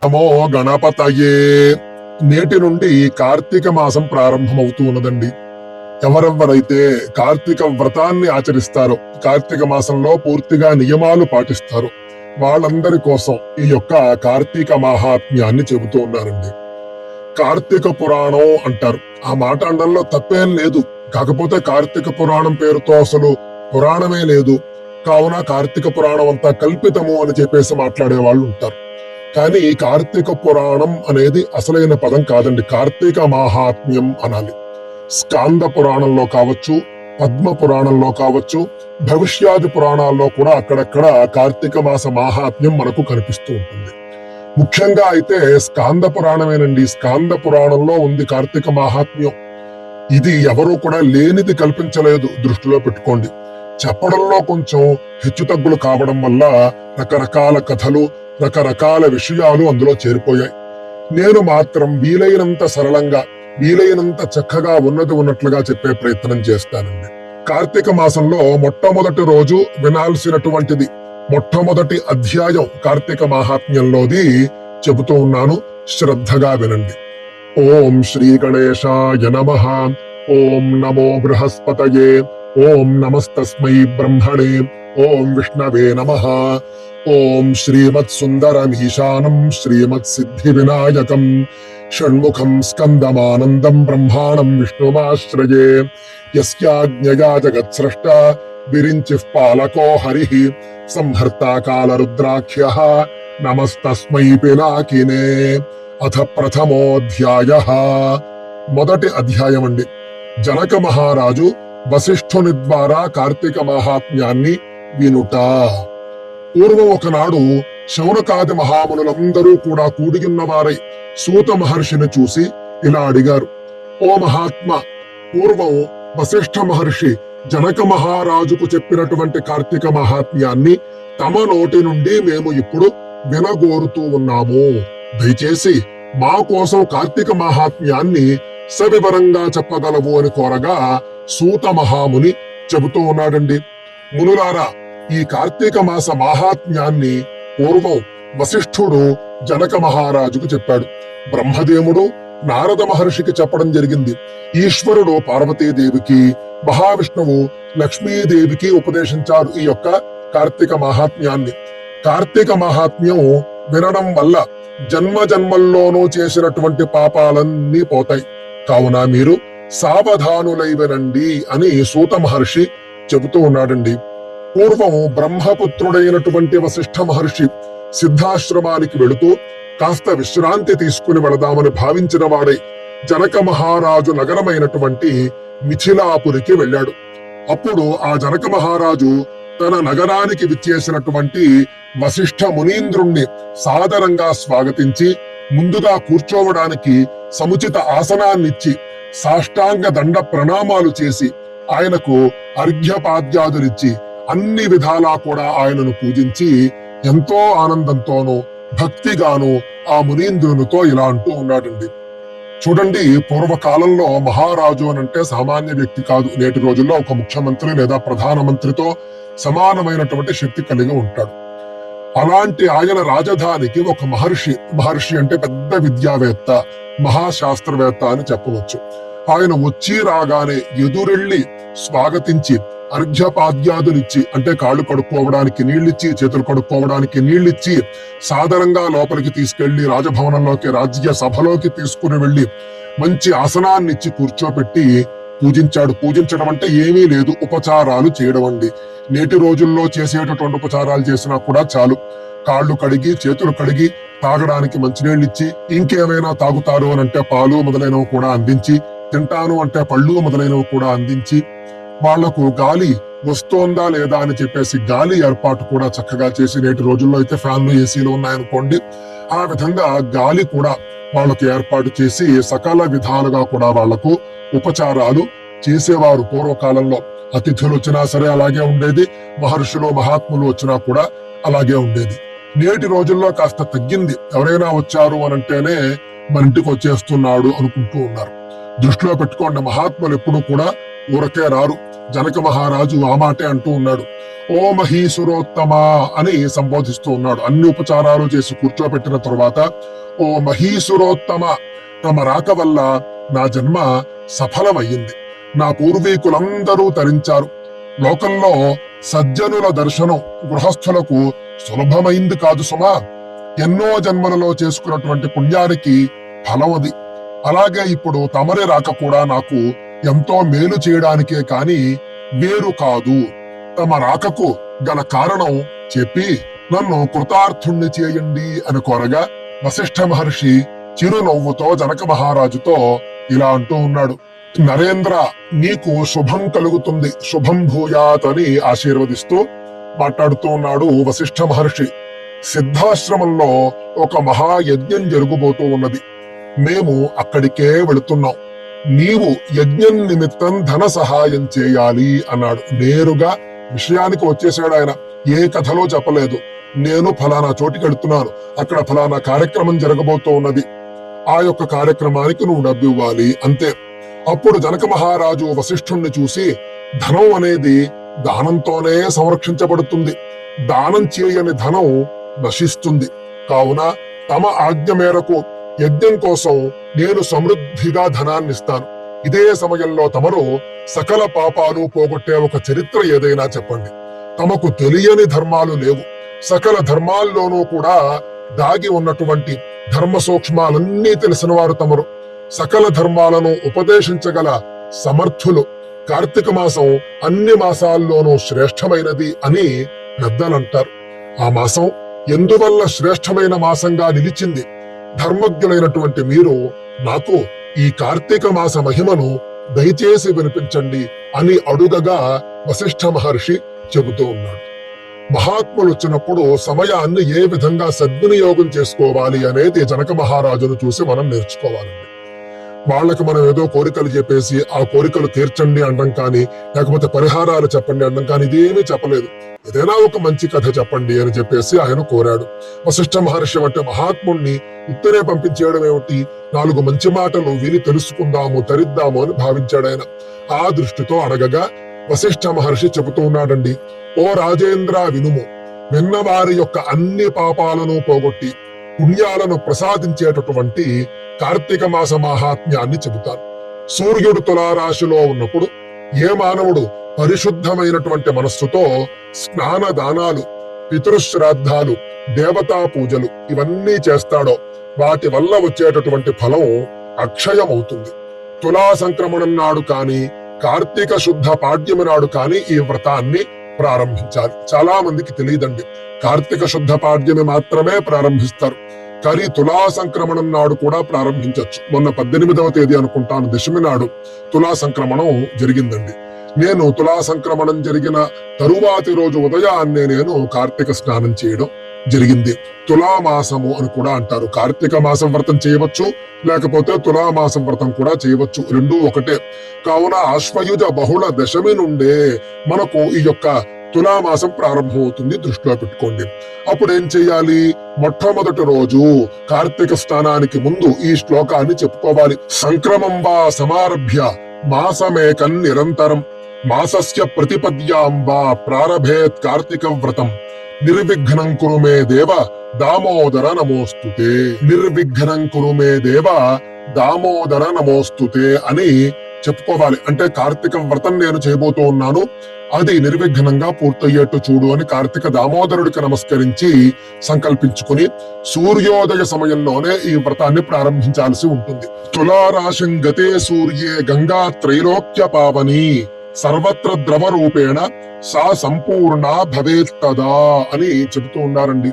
నమో గణపతయే. నేటి నుండి కార్తీక మాసం ప్రారంభమవుతూ ఉన్నదండి. ఎవరెవరైతే కార్తీక వ్రతాన్ని ఆచరిస్తారో, కార్తీక మాసంలో పూర్తిగా నియమాలు పాటిస్తారో వాళ్ళందరి కోసం ఈ యొక్క కార్తీక మహాత్మ్యాన్ని చెబుతూ ఉన్నారండి. కార్తీక పురాణం అంటారు. ఆ మాట అనడంలో తప్పేం లేదు. కాకపోతే కార్తీక పురాణం పేరుతో అసలు పురాణమే లేదు. కావున కార్తీక పురాణం అంతా కల్పితము అని చెప్పేసి మాట్లాడే వాళ్ళు ఉంటారు. కానీ కార్తీక పురాణం అనేది అసలైన పదం కాదండి. కార్తీక మహాత్మ్యం అనాలి. స్కాంద పురాణంలో కావచ్చు, పద్మ పురాణంలో కావచ్చు, భవిష్యాది పురాణాల్లో కూడా అక్కడక్కడ కార్తీక మాస మహాత్మ్యం మనకు కనిపిస్తూ ఉంటుంది. ముఖ్యంగా అయితే స్కాంద పురాణమేనండి. స్కాంద పురాణంలో ఉంది కార్తీక మహాత్మ్యం. ఇది ఎవరూ కూడా లేనిది కల్పించలేదు, దృష్టిలో పెట్టుకోండి. చెప్పడంలో కొంచెం హెచ్చుతగ్గులు కావడం వల్ల రకరకాల కథలు, రకరకాల విషయాలు అందులో చేరిపోయాయి. నేను మాత్రం వీలైనంత సరళంగా, వీలైనంత చక్కగా ఉన్నది ఉన్నట్లుగా చెప్పే ప్రయత్నం చేస్తానండి. కార్తీక మాసంలో మొట్టమొదటి రోజు వినాల్సినటువంటిది, మొట్టమొదటి అధ్యాయం కార్తీక మహాత్మ్యంలోది చెబుతూ ఉన్నాను, శ్రద్ధగా వినండి. ఓం శ్రీ గణేశాయ నమః. ఓం నమో బృహస్పతయే. ఓం నమస్తస్మై బ్రహ్మణే. ఓం విష్ణవే నమః. ఓం శ్రీమత్సుందరమీశానం శ్రీమత్సిద్ధి వినాయకం షణ్ముఖం స్కందమానందం బ్రహ్మాణం విష్ణుమాశ్రయే. యస్యాజ్ఞయా జగత్స్రష్ట విరించిః పాలకో హరిః సంహర్తా కాలరుద్రాఖ్యః నమస్తస్మై పినాకినే. అథ ప్రథమోऽధ్యాయః. మొదటి అధ్యాయం అండి. జనక మహారాజు వశిష్ఠుని ద్వారా కార్తీక మహాత్మ్యాన్ని వినుట. పూర్వం ఒకనాడు శౌనకాది మహామునులందరూ కూడా కూడియున్నవారై సూత మహర్షిని చూసి ఇలా అడిగారు. ఓ మహాత్మ, పూర్వం వశిష్ఠ మహర్షి జనక మహారాజుకు చెప్పినటువంటి కార్తీక మహాత్మ్యాన్ని తమ నోటి నుండి మేము ఇప్పుడు వినగోరుతూ ఉన్నాము. దయచేసి మా కోసం కార్తీక మహాత్మ్యాన్ని సవివరంగా చెప్పగలవు అని కోరగా సూత మహాముని చెబుతూ ఉన్నాడండి. మునులారా, ఈ కార్తీక మాస మహాత్మ్యాన్ని పూర్వం వశిష్ఠుడు జనక మహారాజుకు చెప్పాడు. బ్రహ్మదేవుడు నారద మహర్షికి చెప్పడం జరిగింది. ఈశ్వరుడు పార్వతీదేవికి, మహావిష్ణువు లక్ష్మీదేవికి ఉపదేశించారు ఈ యొక్క కార్తీక మహాత్మ్యాన్ని. కార్తీక మహాత్మ్యం వినడం వల్ల జన్మ జన్మల్లోనూ చేసినటువంటి పాపాలన్నీ పోతాయి. కావున మీరు సావధానులై వినండి అని సూత మహర్షి చెబుతూ ఉన్నాడండి. పూర్వం బ్రహ్మపుత్రుడైనటువంటి వశిష్ఠ మహర్షి సిద్ధాశ్రమానికి వెళుతూ కాస్త విశ్రాంతి తీసుకుని వెళదామని భావించిన వాడై జనక మహారాజు నగరమైనటువంటి మిథిలాపురికి వెళ్ళాడు. అప్పుడు ఆ జనక మహారాజు తన నగరానికి విచ్చేసినటువంటి వశిష్ఠ మునీంద్రుణ్ణి సాదరంగా స్వాగతించి ముందుగా కూర్చోవడానికి సముచిత ఆసనాన్నిచ్చి సాష్టాంగ దండ ప్రణామాలు చేసి ఆయనకు అర్ఘ్యపాద్యాదులిచ్చి అన్ని విధాలా కూడా ఆయనను పూజించి ఎంతో ఆనందంతోనూ భక్తిగాను ఆ మునీంద్రునితో ఇలా అంటూ ఉన్నాడండి. చూడండి, పూర్వకాలంలో మహారాజు అనంటే సామాన్య వ్యక్తి కాదు. నేటి రోజుల్లో ఒక ముఖ్యమంత్రి లేదా ప్రధానమంత్రితో సమానమైనటువంటి శక్తి కలిగి ఉంటాడు. అలాంటి ఆయన రాజధానికి ఒక మహర్షి అంటే పెద్ద విద్యావేత్త, మహాశాస్త్రవేత్త అని చెప్పవచ్చు. ఆయన వచ్చి రాగానే ఎదురెళ్లి స్వాగతించి అర్ఘ్యపాద్యాదులిచ్చి అంటే కాళ్ళు కడుక్కోవడానికి నీళ్ళిచ్చి, చేతులు కడుక్కోవడానికి నీళ్ళిచ్చి సాదరంగా లోపలికి తీసుకెళ్లి రాజభవనంలోకి, రాజ్య సభలోకి తీసుకుని వెళ్లి మంచి ఆసనాన్నిచ్చి కూర్చోపెట్టి పూజించాడు. పూజించడం అంటే ఏమీ లేదు, ఉపచారాలు చేయడం అండి. నేటి రోజుల్లో చేసేటటువంటి ఉపచారాలు చేసినా కూడా చాలు. కాళ్ళు కడిగి, చేతులు కడిగి, తాగడానికి మంచినీళ్ళిచ్చి, ఇంకేమైనా తాగుతారు అని అంటే పాలు మొదలైనవి కూడా అందించి, తింటాను అంటే పళ్ళు మొదలైనవి కూడా అందించి, వాళ్లకు గాలి వస్తోందా లేదా అని చెప్పేసి గాలి ఏర్పాటు కూడా చక్కగా చేసి, నేటి రోజుల్లో అయితే ఫ్యాన్లు, ఏసీలు ఉన్నాయనుకోండి, ఆ విధంగా గాలి కూడా వాళ్ళకు ఏర్పాటు చేసి సకల విధాలుగా కూడా వాళ్లకు ఉపచారాలు చేసేవారు. పూర్వకాలంలో అతిథులు వచ్చినా సరే అలాగే ఉండేది, మహర్షులు మహాత్ములు వచ్చినా కూడా అలాగే ఉండేది. నేటి రోజుల్లో కాస్త తగ్గింది. ఎవరైనా వచ్చారు అనంటేనే మన ఇంటికి వచ్చేస్తున్నాడు అనుకుంటూ ఉన్నారు. దృష్టిలో పెట్టుకోండి, మహాత్ములు ఎప్పుడూ కూడా ఊరకే రారు. జనక మహారాజు ఆ మాటే అంటూ ఉన్నాడు. ఓ మహీసురోత్తమ అని సంబోధిస్తూ ఉన్నాడు. అన్ని ఉపచారాలు చేసి కూర్చోబెట్టిన తరువాత, ఓ మహీసురోత్తమ, తమ రాక వల్ల నా జన్మ సఫలమయ్యింది. నా పూర్వీకులందరూ తరించారు. లోకంలో సజ్జనుల దర్శనం గృహస్థులకు సులభమైంది కాదు సుమా. ఎన్నో జన్మలలో చేసుకున్నటువంటి పుణ్యానికి ఫలం అది. అలాగే ఇప్పుడు తమరి రాక కూడా నాకు ఎంతో మేలు చేయడానికే కాని వేరు కాదు. తమ రాకకు గల కారణం చెప్పి నన్ను కృతార్థుణ్ణి చేయండి అని కోరగా, వశిష్ఠ మహర్షి చిరునవ్వుతో జనక మహారాజుతో ఇలా అంటూ ఉన్నాడు. నరేంద్ర, నీకు శుభం కలుగుతుంది, శుభం భూయాత్ అని ఆశీర్వదిస్తూ మాట్లాడుతూ ఉన్నాడు వశిష్ఠ మహర్షి. సిద్ధాశ్రమంలో ఒక మహాయజ్ఞం జరుగుబోతూ ఉన్నది. మేము అక్కడికే వెళుతున్నాం. నీవు యజ్ఞం నిమిత్తం ధన సహాయం చేయాలి అన్నాడు. నేరుగా విషయానికి వచ్చేసాడు ఆయన. ఏ కథలో చెప్పలేదు. నేను ఫలానా చోటికి వెళుతున్నాను, అక్కడ ఫలానా కార్యక్రమం జరగబోతూ ఉన్నది, ఆ యొక్క కార్యక్రమానికి నువ్వు డబ్బు ఇవ్వాలి, అంతే. అప్పుడు జనక మహారాజు వశిష్ఠుణ్ణి చూసి, ధనం అనేది దానంతోనే సంరక్షించబడుతుంది, దానం చేయని ధనం నశిస్తుంది. కావున తమ ఆజ్ఞ మేరకు యజ్ఞం కోసం నేను సమృద్ధిగా ధనాన్ని ఇస్తాను. ఇదే సమయంలో తమరు సకల పాపాలు పోగొట్టే ఒక చరిత్ర ఏదైనా చెప్పండి. తమకు తెలియని ధర్మాలు లేవు. సకల ధర్మాల్లోనూ కూడా దాగి ఉన్నటువంటి ధర్మ సూక్ష్మాలన్నీ తెలిసిన వారు తమరు. సకల ధర్మాలను ఉపదేశించగల సమర్థులు. కార్తీక మాసం అన్ని మాసాల్లోనూ శ్రేష్టమైనది అని పెద్దలంటారు. ఆ మాసం ఎందువల్ల శ్రేష్టమైన మాసంగా నిలిచింది? ధర్మజ్ఞులైనటువంటి మీరు నాకు ఈ కార్తీక మాస మహిమను దయచేసి వినిపించండి అని అడుగగా వశిష్ఠ మహర్షి చెబుతూ ఉన్నాడు. మహాత్ములు వచ్చినప్పుడు సమయాన్ని ఏ విధంగా సద్వినియోగం చేసుకోవాలి అనేది జనక మహారాజును చూసి మనం నేర్చుకోవాలండి. వాళ్ళకి మనం ఏదో కోరికలు చెప్పేసి ఆ కోరికలు తీర్చండి అనడం కానీ, లేకపోతే పరిహారాలు చెప్పండి అనడం కానీ ఇదేమీ చెప్పలేదు. ఏదైనా ఒక మంచి కథ చెప్పండి అని చెప్పేసి ఆయన కోరాడు. వశిష్ఠ మహర్షి అంటే మహాత్ముణ్ణి ఉత్తరే పంపించేయడం ఏమిటి? 4 మంచి మాటలు విని తెలుసుకుందాము, తరిద్దాము అని భావించాడు ఆయన. ఆ దృష్టితో అడగగా వశిష్ఠ మహర్షి చెబుతూ ఉన్నాడండి. ఓ రాజేంద్ర, వినుము. విన్నవారి యొక్క అన్ని పాపాలను పోగొట్టి పుణ్యాలను ప్రసాదించేటటువంటి కార్తీక మాస మహాత్మ్యాన్ని చెబుతాను. సూర్యుడు తులారాశిలో ఉన్నప్పుడు ఏ మానవుడు పరిశుద్ధమైనటువంటి మనస్సుతో స్నాన దానాలు, పితృశ్రాద్ధాలు, దేవతా పూజలు ఇవన్నీ చేస్తాడో వాటి వల్ల వచ్చేటటువంటి ఫలం అక్షయమవుతుంది. తులా సంక్రమణం నాడు కాని, కార్తీక శుద్ధ పాడ్యమి నాడు కాని ఈ వ్రతాన్ని ప్రారంభించాలి. చాలా మందికి తెలియదండి. కార్తీక శుద్ధ పాడ్యమి మాత్రమే ప్రారంభిస్తారు, కానీ తులా సంక్రమణం నాడు కూడా ప్రారంభించవచ్చు. మొన్న 18వ తేదీ అనుకుంటాను, దశమి నాడు తులా సంక్రమణం జరిగిందండి. నేను తులా సంక్రమణం జరిగిన తరువాతి రోజు ఉదయాన్నే నేను కార్తీక స్నానం చేయడం జరిగింది. తులామాసము అని కూడా అంటారు. కార్తీక మాసం వ్రతం చేయవచ్చు, లేకపోతే తులామాసం వ్రతం కూడా చేయవచ్చు, రెండూ ఒకటే. కావున ఆశ్వయుజ బహుళ దశమి నుండే మనకు ఈ యొక్క తులామాసం ప్రారంభమవుతుంది, దృష్టిలో పెట్టుకోండి. అప్పుడు ఏం చెయ్యాలి? మొట్టమొదటి రోజు కార్తీక స్నానానికి ముందు ఈ శ్లోకాన్ని చెప్పుకోవాలి. సంక్రమం వా సమారభ్య మాసమేకం నిరంతరం మాసస్య ప్రతిపద్యాం వా ప్రారభేత్ కార్తీక వ్రతం నిర్విఘ్నం కురు మే దేవ దామోదర నమోస్తుతే. నిర్విఘ్నం కురు మే దేవ దామోదర నమోస్తుతే అని చెప్పుకోవాలి. అంటే కార్తీక వ్రతం నేను చేయబోతూ ఉన్నాను, అది నిర్విఘ్నంగా పూర్తయ్యేట్టు చూడు అని కార్తీక దామోదరుడికి నమస్కరించి సంకల్పించుకుని సూర్యోదయ సమయంలోనే ఈ వ్రతాన్ని ప్రారంభించాల్సి ఉంటుంది. తులారాశిం గతే సూర్యే గంగా త్రైలోక్య పావని సర్వత్ర ద్రవ రూపేణ సా సంపూర్ణ భవేత్తదా అని చెబుతూ ఉన్నారండి.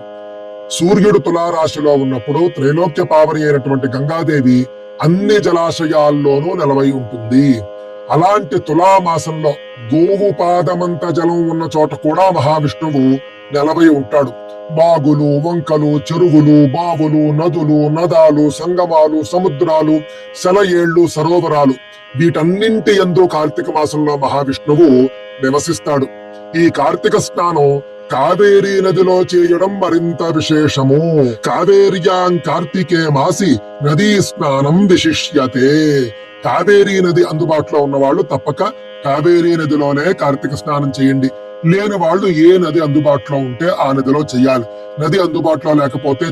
సూర్యుడు తులారాశిలో ఉన్నప్పుడు త్రైలోక్య పావని అయినటువంటి గంగాదేవి అన్ని జలాశయాల్లోనూ నెలవై ఉంటుంది. అలాంటి తులామాసంలో గోవు పాదమంత జలం ఉన్న చోట కూడా మహావిష్ణువు నెలవై ఉంటాడు. బాగులు, వంకలు, చెరువులు, బావులు, నదులు, నదాలు, సంగమాలు, సముద్రాలు, సెలయేళ్లు, సరోవరాలు వీటన్నింటి యందు కార్తీక మాసంలో మహావిష్ణువు నివసిస్తాడు. ఈ కార్తీక స్నానం కావేరీ నదిలో చేయడం మరింత విశేషము. కావేర్యాం కార్తీకే మాసి నదీ స్నానం విశిష్యతే. కావేరీ నది అందుబాటులో ఉన్న వాళ్ళు తప్పక కావేరీ నదిలోనే కార్తీక స్నానం చేయండి. లేని వాళ్ళు ఏ నది అందుబాటులో ఉంటే ఆ నదిలో చెయ్యాలి. నది అందుబాటులో లేకపోతే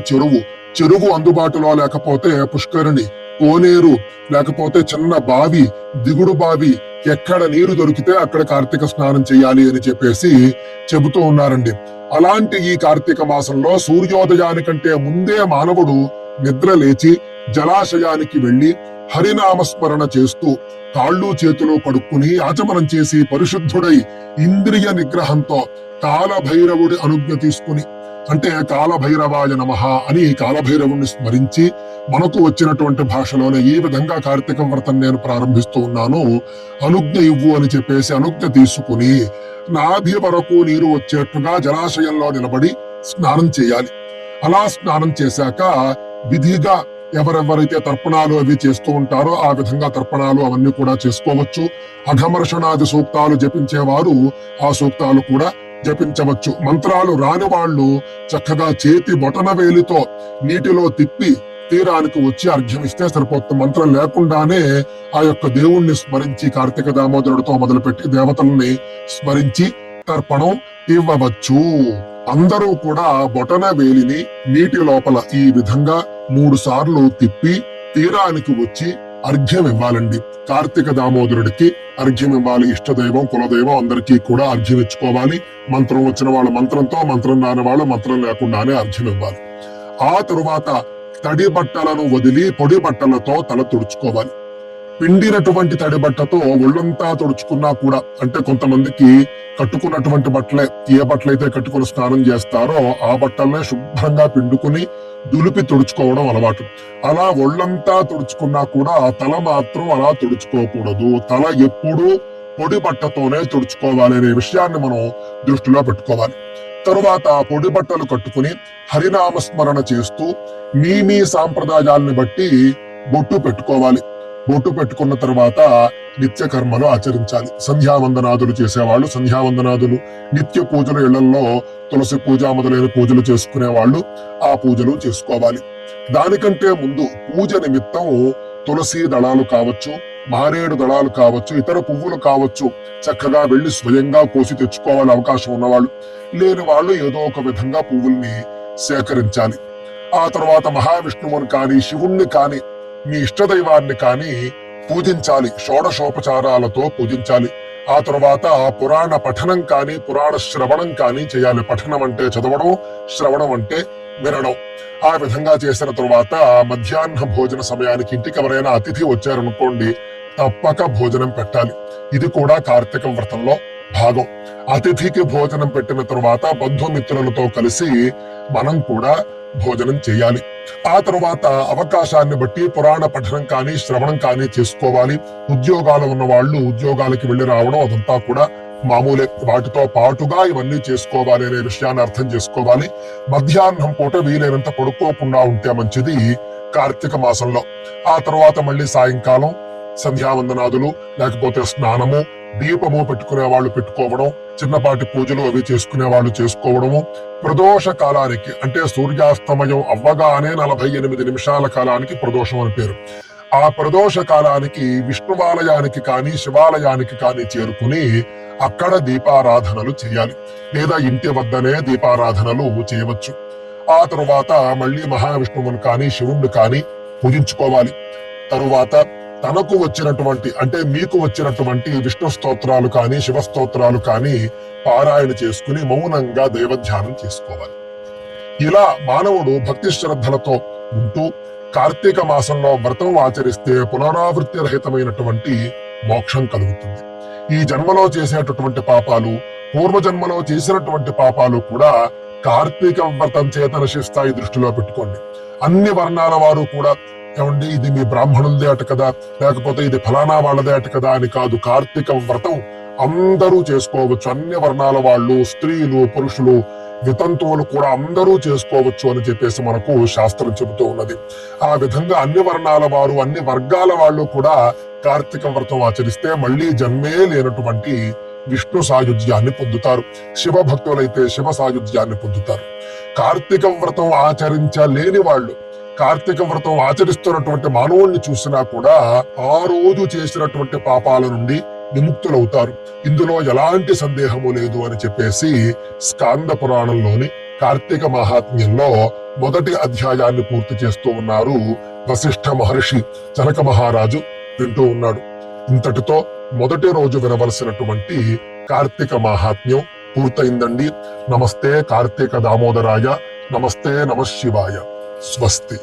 చెరువు అందుబాటులో లేకపోతే పుష్కరిణి, కోనేరు, లేకపోతే చిన్న బావి, దిగుడు బావి, ఎక్కడ నీరు దొరికితే అక్కడ కార్తీక స్నానం చేయాలి అని చెప్పేసి చెబుతూ ఉన్నారండి. అలాంటి ఈ కార్తీక మాసంలో సూర్యోదయానికంటే ముందే మానవుడు నిద్ర లేచి జలాశయానికి వెళ్లి హరినామస్మరణ చేస్తూ కాళ్ళు చేతులు కడుక్కుని ఆచమనం చేసి పరిశుద్ధుడై ఇంద్రియ నిగ్రహంతో కాలభైరవుడి అనుజ్ఞ తీసుకుని, అంటే కాలభైరవాయ నమః అని కాలభైరవుణ్ణి స్మరించి మనకు వచ్చినటువంటి భాషలోనే ఈ విధంగా కార్తీక వ్రతం నేను ప్రారంభిస్తూ ఉన్నాను, అనుజ్ఞ ఇవ్వు అని చెప్పేసి అనుజ్ఞ తీసుకుని నాభి వరకు నీరు వచ్చేట్టుగా జలాశయంలో నిలబడి స్నానం చేయాలి. అలా స్నానం చేశాక విధిగా ఎవరెవరైతే తర్పణాలు అవి చేస్తూ ఉంటారో ఆ విధంగా తర్పణాలు అవన్నీ కూడా చేసుకోవచ్చు. అఘమర్షణాది సూక్తాలు జపించేవారు ఆ సూక్తాలు కూడా జపించవచ్చు. మంత్రాలు రాని వాళ్ళు చక్కగా చేతి బొటన వేలితో నీటిలో తిప్పి తీరానికి వచ్చి అర్ఘ్యమిస్తే సరిపోతుంది. మంత్రం లేకుండానే ఆ యొక్క దేవుణ్ణి స్మరించి కార్తీక దామోదరుడితో మొదలుపెట్టి దేవతల్ని స్మరించి తర్పణం ఇవ్వవచ్చు. అందరూ కూడా బొటన వేలిని నీటి లోపల ఈ విధంగా 3 సార్లు తిప్పి తీరానికి వచ్చి అర్ఘ్యం ఇవ్వాలండి. కార్తీక దామోదరుడికి అర్ఘ్యం ఇవ్వాలి. ఇష్టదైవం కులదైవం అందరికీ కూడా అర్ఘ్యం ఇచ్చుకోవాలి. మంత్రం వచ్చిన వాళ్ళు మంత్రంతో, మంత్రం రాని వాళ్ళు మంత్రం లేకుండానే అర్ఘ్యం ఇవ్వాలి. ఆ తరువాత తడి బట్టలను వదిలి పొడి బట్టలతో తల తుడుచుకోవాలి. పిండినటువంటి తడి బట్టతో ఒళ్ళంతా తుడుచుకున్నా కూడా, అంటే కొంతమందికి కట్టుకున్నటువంటి బట్టలే, ఏ బట్టలైతే కట్టుకుని స్నానం చేస్తారో ఆ బట్టలనే శుభ్రంగా పిండుకుని దులిపి తుడుచుకోవడం అలవాటు. అలా ఒళ్ళంతా తుడుచుకున్నా కూడా తల మాత్రం అలా తుడుచుకోకూడదు. తల ఎప్పుడూ పొడి బట్టతోనే తుడుచుకోవాలి అనే విషయాన్ని మనం దృష్టిలో పెట్టుకోవాలి. తరువాత పొడి బట్టలు కట్టుకుని హరినామస్మరణ చేస్తూ మీ సాంప్రదాయాల్ని బట్టి బొట్టు పెట్టుకోవాలి. బొట్టు పెట్టుకున్న తర్వాత నిత్య కర్మలు ఆచరించాలి. సంధ్యావందనాదులు చేసేవాళ్ళు సంధ్యావందనాదులు, నిత్య పూజలు ఇళ్లలో తులసి పూజ మొదలైన పూజలు చేసుకునే వాళ్ళు ఆ పూజలు చేసుకోవాలి. దానికంటే ముందు పూజ నిమిత్తం తులసి దళాలు కావచ్చు, మారేడు దళాలు కావచ్చు, ఇతర పువ్వులు కావచ్చు, చక్కగా వెళ్లి స్వయంగా కోసి తెచ్చుకోవాలి అవకాశం ఉన్నవాళ్ళు. లేని వాళ్ళు ఏదో ఒక విధంగా పువ్వుల్ని సేకరించాలి. ఆ తర్వాత మహావిష్ణువుని కానీ శివుణ్ణి కానీ మీ ఇష్టదైవాన్ని కానీ పూజించాలి. షోడశోపచారాలతో పూజించాలి. ఆ తర్వాత పురాణ పఠనం కానీ పురాణ శ్రవణం కానీ చేయాలి. పఠనం అంటే చదవడం, శ్రవణం అంటే వినడం. ఆ విధంగా చేసిన తరువాత మధ్యాహ్న భోజన సమయానికి ఇంటికి ఎవరైనా అతిథి వచ్చారనుకోండి, తప్పక భోజనం పెట్టాలి. ఇది కూడా కార్తీక వ్రతంలో భాగం. అతిథికి భోజనం పెట్టిన తరువాత బంధుమిత్రులతో కలిసి మనం కూడా భోజనం చేయాలి. ఆ తరువాత అవకాశాన్ని బట్టి పురాణ పఠనం కానీ శ్రవణం కానీ చేసుకోవాలి. ఉద్యోగాలు ఉన్న వాళ్ళు ఉద్యోగాలకి వెళ్లి రావడం అదంతా కూడా మామూలే. వాటితో పాటుగా ఇవన్నీ చేసుకోవాలి అనే విషయాన్ని అర్థం చేసుకోవాలి. మధ్యాహ్నం పూట వీలైనంత పడుకోకుండా ఉంటే మంచిది కార్తీక మాసంలో. ఆ తర్వాత మళ్ళీ సాయంకాలం సంధ్యావందనాదులు, లేకపోతే స్నానము, దీపము పెట్టుకునే వాళ్ళు పెట్టుకోవడం, చిన్నపాటి పూజలు అవి చేసుకునే వాళ్ళు చేసుకోవడము. ప్రదోష కాలానికి, అంటే సూర్యాస్తమయం అవ్వగానే 48 నిమిషాల కాలానికి ప్రదోషం అని పేరు. ఆ ప్రదోష కాలానికి విష్ణువాలయానికి కానీ శివాలయానికి కానీ చేరుకుని అక్కడ దీపారాధనలు చేయాలి. లేదా ఇంటి వద్దనే దీపారాధనలు చేయవచ్చు. ఆ తరువాత మళ్ళీ మహావిష్ణువుని కానీ శివుణ్ణి కానీ పూజించుకోవాలి. తరువాత తనకు వచ్చినటువంటి, అంటే మీకు వచ్చినటువంటి విష్ణు స్తోత్రాలు కానీ శివ స్తోత్రాలు కానీ పారాయణ చేసుకుని మౌనంగా దైవధ్యానం చేసుకోవాలి. ఇలా మానవుడు భక్తి శ్రద్ధలతో ఉంటూ కార్తీక మాసంలో వ్రతం ఆచరిస్తే పునరావృత్తి రహితమైనటువంటి మోక్షం కలుగుతుంది. ఈ జన్మలో చేసేటటువంటి పాపాలు, పూర్వజన్మలో చేసినటువంటి పాపాలు కూడా కార్తీక వ్రతం చేత నశిస్తాయి. దృష్టిలో పెట్టుకోండి. అన్ని వర్ణాల వారు కూడా, ఏమండి ఇది మీ బ్రాహ్మణులదే అట కదా, లేకపోతే ఇది ఫలానా వాళ్ళదే అట కదా అని కాదు. కార్తీక వ్రతం అందరూ చేసుకోవచ్చు. అన్ని వర్ణాల వాళ్ళు, స్త్రీలు, పురుషులు, వితంతువులు కూడా అందరూ చేసుకోవచ్చు అని చెప్పేసి మనకు శాస్త్రం చెబుతూ ఉన్నది. ఆ విధంగా అన్ని వర్ణాల వారు, అన్ని వర్గాల వాళ్ళు కూడా కార్తీక వ్రతం ఆచరిస్తే మళ్లీ జన్మే లేనటువంటి విష్ణు సాయుధ్యాన్ని పొందుతారు. శివ భక్తులైతే శివ సాయుధ్యాన్ని పొందుతారు. కార్తీక వ్రతం ఆచరించలేని వాళ్ళు, కార్తీక వ్రతం ఆచరిస్తున్నటువంటి మానవుణ్ణి చూసినా కూడా ఆ రోజు చేసినటువంటి పాపాల నుండి విముక్తులవుతారు. ఇందులో ఎలాంటి సందేహము లేదు అని చెప్పేసి స్కాంద పురాణంలోని కార్తీక మహాత్మ్యంలో మొదటి అధ్యాయాన్ని పూర్తి చేస్తూ ఉన్నారు వశిష్ఠ మహర్షి. జనక మహారాజు వింటూ ఉన్నాడు. ఇంతటితో మొదటి రోజు వినవలసినటువంటి కార్తీక మహాత్మ్యం పూర్తయిందండి. నమస్తే కార్తీక దామోదరాయ, నమస్తే నమ శివాయ. స్వస్తి.